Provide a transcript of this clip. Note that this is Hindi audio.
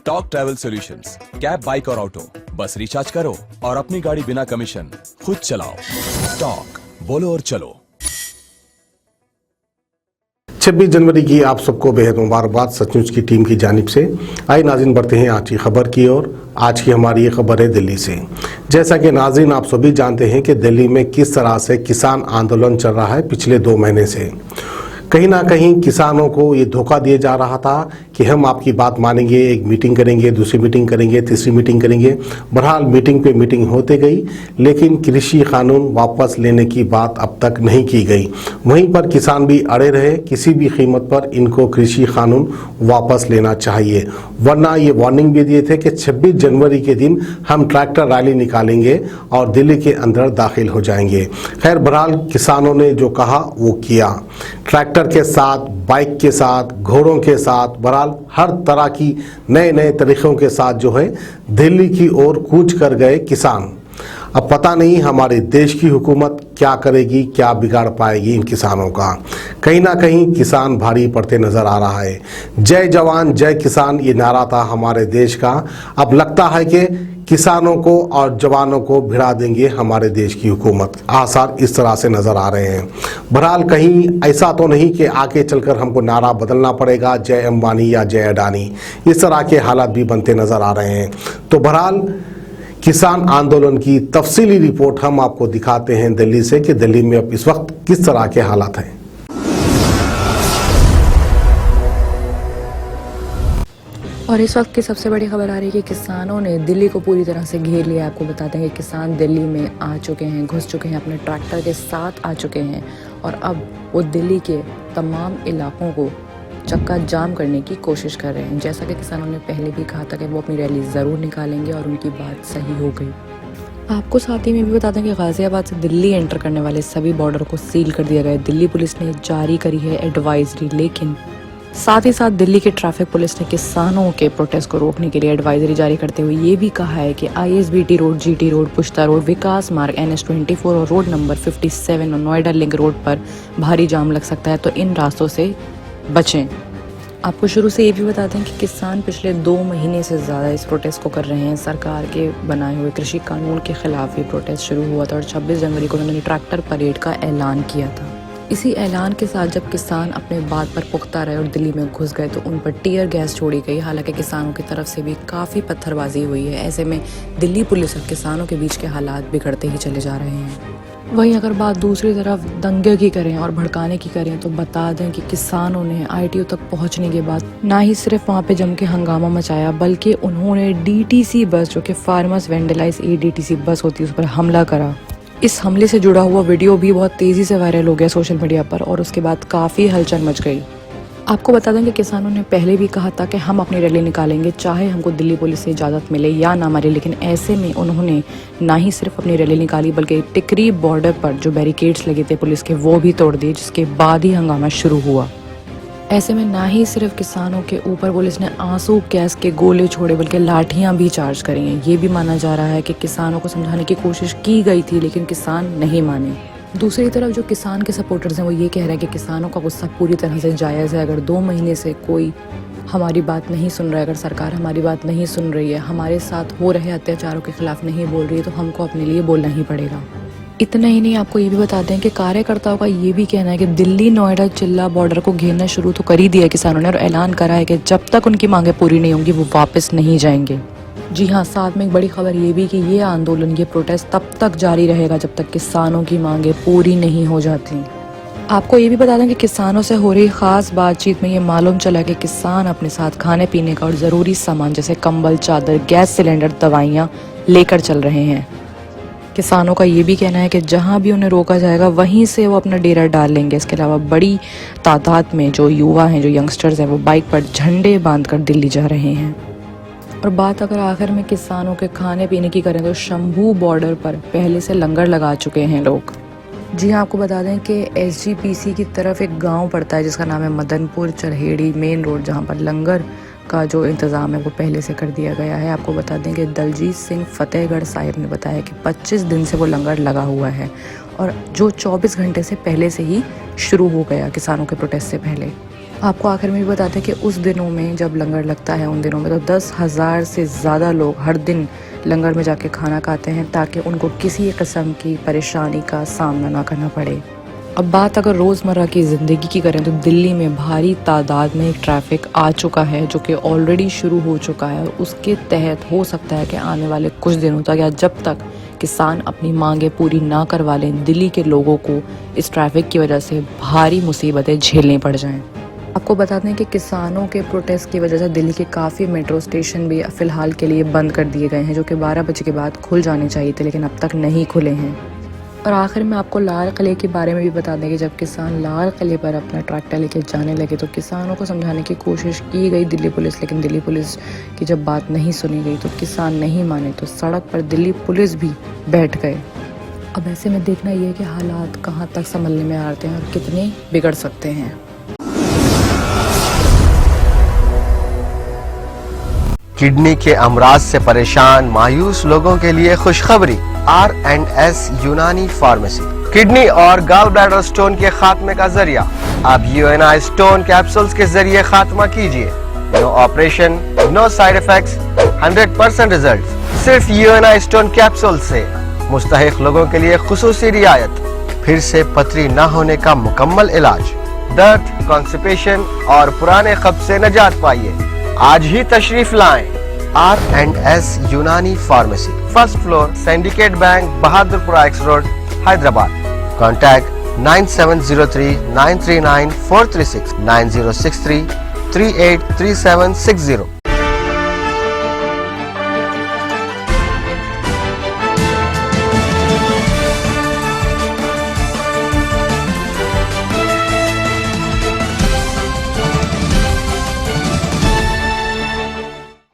Talk travel solutions, cab, bike और ऑटो, बस रिचार्ज करो और अपनी गाड़ी बिना कमीशन खुद चलाओ। टॉक, बोलो और चलो। 26 जनवरी की आप सबको बेहद मुबारकबाद सच न्यूज़ की टीम की जानिब से। आइए नाज़रीन बढ़ते हैं आज की खबर की ओर। आज की हमारी ये खबर है दिल्ली से। जैसा कि नाज़रीन आप सभी जानते हैं कि दिल्ली में किस तरह से किसान आंदोलन चल रहा है पिछले 2 महीने से। कहीं ना कहीं किसानों को ये धोखा दिया जा रहा था कि हम आपकी बात मानेंगे, एक मीटिंग करेंगे, दूसरी मीटिंग करेंगे, तीसरी मीटिंग करेंगे। बहरहाल मीटिंग पे मीटिंग होते गई, लेकिन कृषि कानून वापस लेने की बात अब तक नहीं की गई। वहीं पर किसान भी अड़े रहे, किसी भी कीमत पर इनको कृषि कानून वापस लेना चाहिए, वरना ये वार्निंग भी दिए थे कि 26 जनवरी के दिन हम ट्रैक्टर रैली निकालेंगे और दिल्ली के अंदर दाखिल हो जाएंगे। खैर बहरहाल किसानों ने जो कहा वो किया। ट्रैक्टर के साथ, बाइक के साथ, घोड़ों के साथ, बहरहाल हर तरह की नए तरीक़ों के साथ जो है दिल्ली की ओर कूच कर गए किसान। अब पता नहीं हमारे देश की हुकूमत क्या करेगी, क्या बिगाड़ पाएगी इन किसानों का। कहीं ना कहीं किसान भारी पड़ते नजर आ रहा है। जय जवान जय किसान ये नारा था हमारे देश का। अब लगता है कि किसानों को और जवानों को भिड़ा देंगे हमारे देश की हुकूमत। आसार इस तरह से नजर आ रहे हैं। बहरहाल कहीं ऐसा तो नहीं कि आगे चलकर हमको नारा बदलना पड़ेगा, जय अंबानी या जय अडानी, इस तरह के हालात भी बनते नजर आ रहे हैं। तो बहरहाल किसान आंदोलन की तफसीली रिपोर्ट हम आपको दिखाते हैं दिल्ली से कि दिल्ली में अब इस वक्त किस तरह के हालात हैं। और इस वक्त की सबसे बड़ी खबर आ रही है कि किसानों ने दिल्ली को पूरी तरह से घेर लिया। आपको बताते हैं कि किसान दिल्ली में आ चुके हैं, घुस चुके हैं, अपने ट्रैक्टर के साथ आ चुके हैं और अब वो दिल्ली के तमाम इलाकों को चक्का जाम करने की कोशिश कर रहे हैं। जैसा कि किसानों ने पहले भी कहा था कि वो अपनी रैली ज़रूर निकालेंगे और उनकी बात सही हो गई। आपको साथ ही में भी बता दें कि गाज़ियाबाद से दिल्ली एंटर करने वाले सभी बॉर्डर को सील कर दिया गया है। दिल्ली पुलिस ने जारी करी है एडवाइजरी, लेकिन साथ ही साथ दिल्ली की ट्रैफिक पुलिस ने किसानों के प्रोटेस्ट को रोकने के लिए एडवाइजरी जारी करते हुए ये भी कहा है कि ISBT road, GT road, Pushta road, Vikas Marg, NH24 और रोड नंबर 57 और नोएडा लिंक रोड पर भारी जाम लग सकता है, तो इन रास्तों से बचें। आपको शुरू से ये भी बता दें कि किसान पिछले 2 महीने से ज़्यादा इस प्रोटेस्ट को कर रहे हैं। सरकार के बनाए हुए कृषि कानून के खिलाफ ये प्रोटेस्ट शुरू हुआ था और 26 जनवरी को उन्होंने ट्रैक्टर परेड का ऐलान किया था। इसी ऐलान के साथ जब किसान अपने बात पर पुख्ता रहे और दिल्ली में घुस गए तो उन पर टीयर गैस छोड़ी गई। हालांकि किसानों की तरफ से भी काफ़ी पत्थरबाजी हुई है। ऐसे में दिल्ली पुलिस और किसानों के बीच के हालात बिगड़ते ही चले जा रहे हैं। वहीं अगर बात दूसरी तरफ दंगे की करें और भड़काने की करें तो बता दें कि किसानों ने ITO तक पहुंचने के बाद ना ही सिर्फ वहां पे जम के हंगामा मचाया, बल्कि उन्होंने DTC बस, जो कि फार्मर्स वेंडलाइज DTC बस होती है, उस पर हमला करा। इस हमले से जुड़ा हुआ वीडियो भी बहुत तेज़ी से वायरल हो गया सोशल मीडिया पर और उसके बाद काफ़ी हलचल मच गई। आपको बता दें कि किसानों ने पहले भी कहा था कि हम अपनी रैली निकालेंगे, चाहे हमको दिल्ली पुलिस से इजाज़त मिले या ना मिले, लेकिन ऐसे में उन्होंने ना ही सिर्फ अपनी रैली निकाली बल्कि टिकरी बॉर्डर पर जो बैरिकेड्स लगे थे पुलिस के वो भी तोड़ दिए, जिसके बाद ही हंगामा शुरू हुआ। ऐसे में ना ही सिर्फ किसानों के ऊपर पुलिस ने आंसू गैस के गोले छोड़े बल्कि लाठियां भी चार्ज करी हैं। ये भी माना जा रहा है कि किसानों को समझाने की कोशिश की गई थी लेकिन किसान नहीं माने। दूसरी तरफ जो किसान के सपोर्टर्स हैं वो ये कह रहे हैं कि किसानों का गुस्सा पूरी तरह से जायज़ है। अगर 2 महीने से कोई हमारी बात नहीं सुन रहा है, अगर सरकार हमारी बात नहीं सुन रही है, हमारे साथ हो रहे अत्याचारों के खिलाफ नहीं बोल रही है, तो हमको अपने लिए बोलना ही पड़ेगा। इतना ही नहीं, आपको ये भी बता दें कि कार्यकर्ताओं का ये भी कहना है कि दिल्ली नोएडा चिल्ला बॉर्डर को घेरना शुरू तो कर ही दिया किसानों ने और ऐलान करा है कि जब तक उनकी मांगें पूरी नहीं होंगी वो वापस नहीं जाएंगे। जी हाँ, साथ में एक बड़ी खबर ये भी कि ये आंदोलन, ये प्रोटेस्ट तब तक जारी रहेगा जब तक किसानों की मांगें पूरी नहीं हो जाती। आपको ये भी बता दें कि किसानों से हो रही ख़ास बातचीत में ये मालूम चला कि किसान अपने साथ खाने पीने का और ज़रूरी सामान जैसे कंबल, चादर, गैस सिलेंडर, दवाइयाँ लेकर चल रहे हैं। किसानों का ये भी कहना है कि जहाँ भी उन्हें रोका जाएगा वहीं से वो अपना डेरा डाल लेंगे। इसके अलावा बड़ी तादाद में जो युवा हैं, जो यंगस्टर्स हैं, वो बाइक पर झंडे बांधकर दिल्ली जा रहे हैं। और बात अगर आखिर में किसानों के खाने पीने की करें तो शंभू बॉर्डर पर पहले से लंगर लगा चुके हैं लोग। जी हाँ, आपको बता दें कि SGPC की तरफ एक गांव पड़ता है जिसका नाम है मदनपुर चरहेड़ी मेन रोड, जहां पर लंगर का जो इंतज़ाम है वो पहले से कर दिया गया है। आपको बता दें कि दलजीत सिंह फतेहगढ़ साहिब ने बताया कि 25 दिन से वो लंगर लगा हुआ है और जो 24 घंटे से पहले से ही शुरू हो गया किसानों के प्रोटेस्ट से पहले। आपको आखिर में भी बताते हैं कि उस दिनों में जब लंगर लगता है, उन दिनों में तो 10,000 से ज़्यादा लोग हर दिन लंगर में जाके खाना खाते हैं ताकि उनको किसी किस्म की परेशानी का सामना ना करना पड़े। अब बात अगर रोज़मर्रा की ज़िंदगी की करें तो दिल्ली में भारी तादाद में ट्रैफिक आ चुका है जो कि ऑलरेडी शुरू हो चुका है। उसके तहत हो सकता है कि आने वाले कुछ दिनों तक या जब तक किसान अपनी मांगें पूरी ना करवा लें, दिल्ली के लोगों को इस ट्रैफिक की वजह से भारी मुसीबतें झेलनी पड़ जाएं। आपको बता दें कि किसानों के प्रोटेस्ट की वजह से दिल्ली के काफ़ी मेट्रो स्टेशन भी फ़िलहाल के लिए बंद कर दिए गए हैं जो कि 12 बजे के बाद खुल जाने चाहिए थे, लेकिन अब तक नहीं खुले हैं। और आखिर में आपको लाल किले के बारे में भी बता दें कि जब किसान लाल किले पर अपना ट्रैक्टर लेके जाने लगे तो किसानों को समझाने की कोशिश की गई दिल्ली पुलिस, लेकिन दिल्ली पुलिस की जब बात नहीं सुनी गई तो किसान नहीं माने तो सड़क पर दिल्ली पुलिस भी बैठ गए। अब ऐसे में देखना ये है कि हालात कहाँ तक संभलने में आते हैं और कितने बिगड़ सकते हैं। किडनी के अमराज से परेशान मायूस लोगों के लिए खुशखबरी। R&S यूनानी फार्मेसी किडनी और गॉल ब्लैडर स्टोन के खात्मे का जरिया। अब UNI स्टोन कैप्सूल्स के जरिए खात्मा कीजिए। No operation, no side effects, 100% result. सिर्फ UNI स्टोन कैप्सूल से मुस्तहिक लोगों के लिए खुसूसी रियायत। फिर से पथरी न होने का मुकम्मल इलाज। दर्द, कॉन्स्टिपेशन और पुराने कब्ज से निजात पाइए। आज ही तशरीफ लाएं। R&S यूनानी pharmacy, first floor, syndicate bank, Bahadurpura x road, Hyderabad. Contact 9703 939 436 9063 383760।